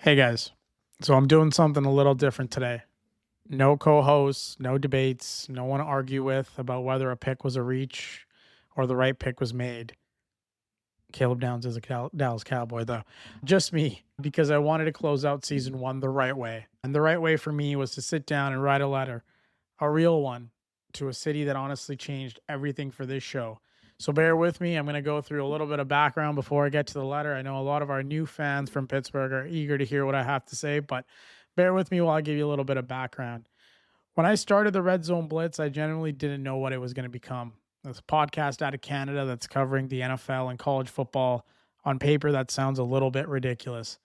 Hey guys, so I'm doing something a little different today. No co hosts, no debates, no one to argue with about whether a pick was a reach or the right pick was made. Caleb Downs is a Dallas Cowboy, though. Just me, because I wanted to close out season one the right way. And the right way for me was to sit down and write a letter, a real one, to a city that honestly changed everything for this show. So bear with me. I'm going to go through a little bit of background before I get to the letter. I know a lot of our new fans from Pittsburgh are eager to hear what I have to say, but bear with me while I give you a little bit of background. When I started the Red Zone Blitz, I genuinely didn't know what it was going to become. It's a podcast out of Canada that's covering the NFL and college football. On paper, that sounds a little bit ridiculous,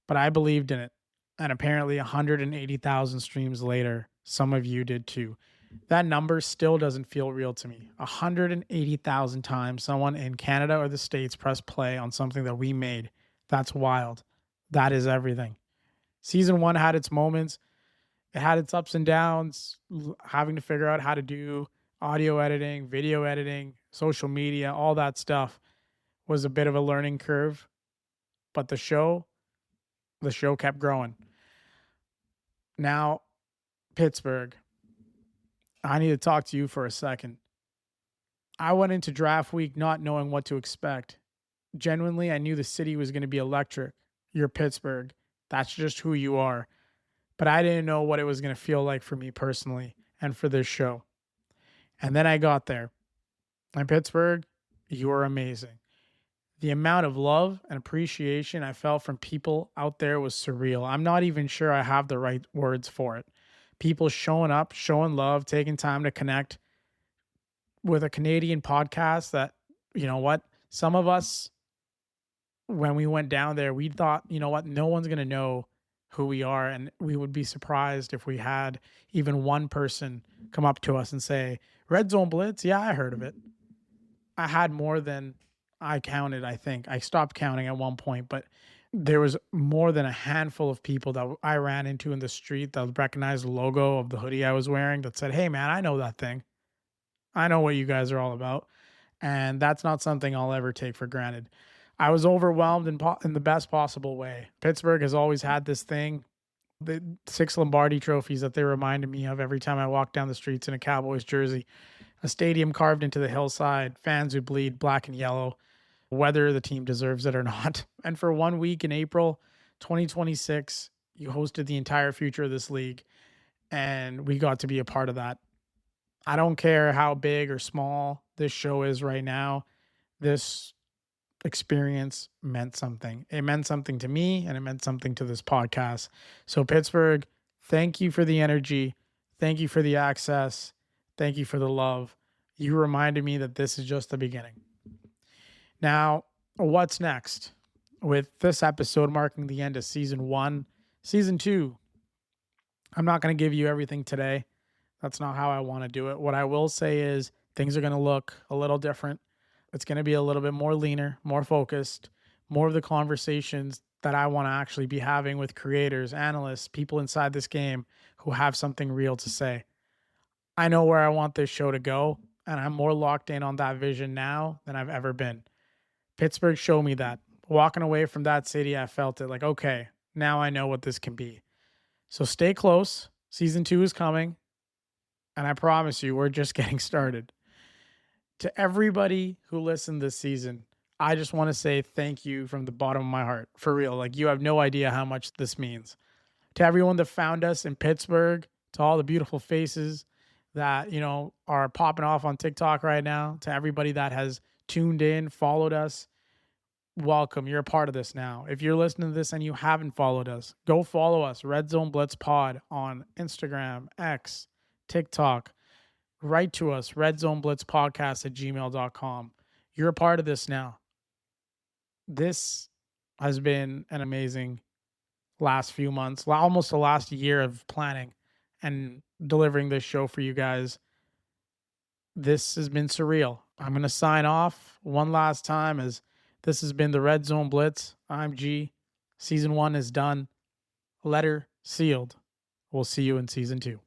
but I believed in it. And apparently, 180,000 streams later, some of you did too. That number still doesn't feel real to me. 180,000 times someone in Canada or the States pressed play on something that we made. That's wild. That is everything. Season one had its moments, it had its ups and downs, having to figure out how to do audio editing, video editing, social media, all that stuff was a bit of a learning curve. But the show kept growing. Now, Pittsburgh, I need to talk to you for a second. I went into draft week not knowing what to expect. Genuinely, I knew the city was going to be electric. You're Pittsburgh. That's just who you are. But I didn't know what it was going to feel like for me personally and for this show. And then I got there. And Pittsburgh, you are amazing. The amount of love and appreciation I felt from people out there was surreal. I'm not even sure I have the right words for it. People showing up, showing love, taking time to connect with a Canadian podcast that, you know what, some of us, when we went down there, we thought, you know what, no one's going to know who we are. And we would be surprised if we had even one person come up to us and say, Red Zone Blitz? Yeah, I heard of it. I had more than I counted, I think. I stopped counting at one point, but there was more than a handful of people that I ran into in the street that recognized the logo of the hoodie I was wearing that said, hey, man, I know that thing. I know what you guys are all about. And that's not something I'll ever take for granted. I was overwhelmed in the best possible way. Pittsburgh has always had this thing, the 6 Lombardi trophies that they reminded me of every time I walk down the streets in a Cowboys jersey. A stadium carved into the hillside, fans who bleed black and yellow, whether the team deserves it or not. And for 1 week in April 2026, you hosted the entire future of this league, and we got to be a part of that. I don't care how big or small this show is right now. This experience meant something. It meant something to me, and it meant something to this podcast. So, Pittsburgh, thank you for the energy. Thank you for the access. Thank you for the love. You reminded me that this is just the beginning. Now, what's next? With this episode marking the end of season one, season two, I'm not going to give you everything today. That's not how I want to do it. What I will say is things are going to look a little different. It's going to be a little bit more leaner, more focused, more of the conversations that I want to actually be having with creators, analysts, people inside this game who have something real to say. I know where I want this show to go, and I'm more locked in on that vision now than I've ever been. Pittsburgh showed me that. Walking away from that city, I felt it like, okay, now I know what this can be. So stay close. Season 2 is coming. And I promise you, we're just getting started. To everybody who listened this season, I just want to say thank you from the bottom of my heart. For real. Like, you have no idea how much this means. To everyone that found us in Pittsburgh, to all the beautiful faces that, are popping off on TikTok right now, to everybody that has tuned in, followed us, welcome. You're a part of this now. If you're listening to this and you haven't followed us, go follow us, Red Zone Blitz Pod on Instagram, X, TikTok. Write to us, redzoneblitzpodcast@gmail.com. You're a part of this now. This has been an amazing last few months, almost the last year of planning and delivering this show for you guys. This has been surreal. I'm going to sign off one last time as this has been the Red Zone Blitz. I'm G. Season 1 is done. Letter sealed. We'll see you in season 2.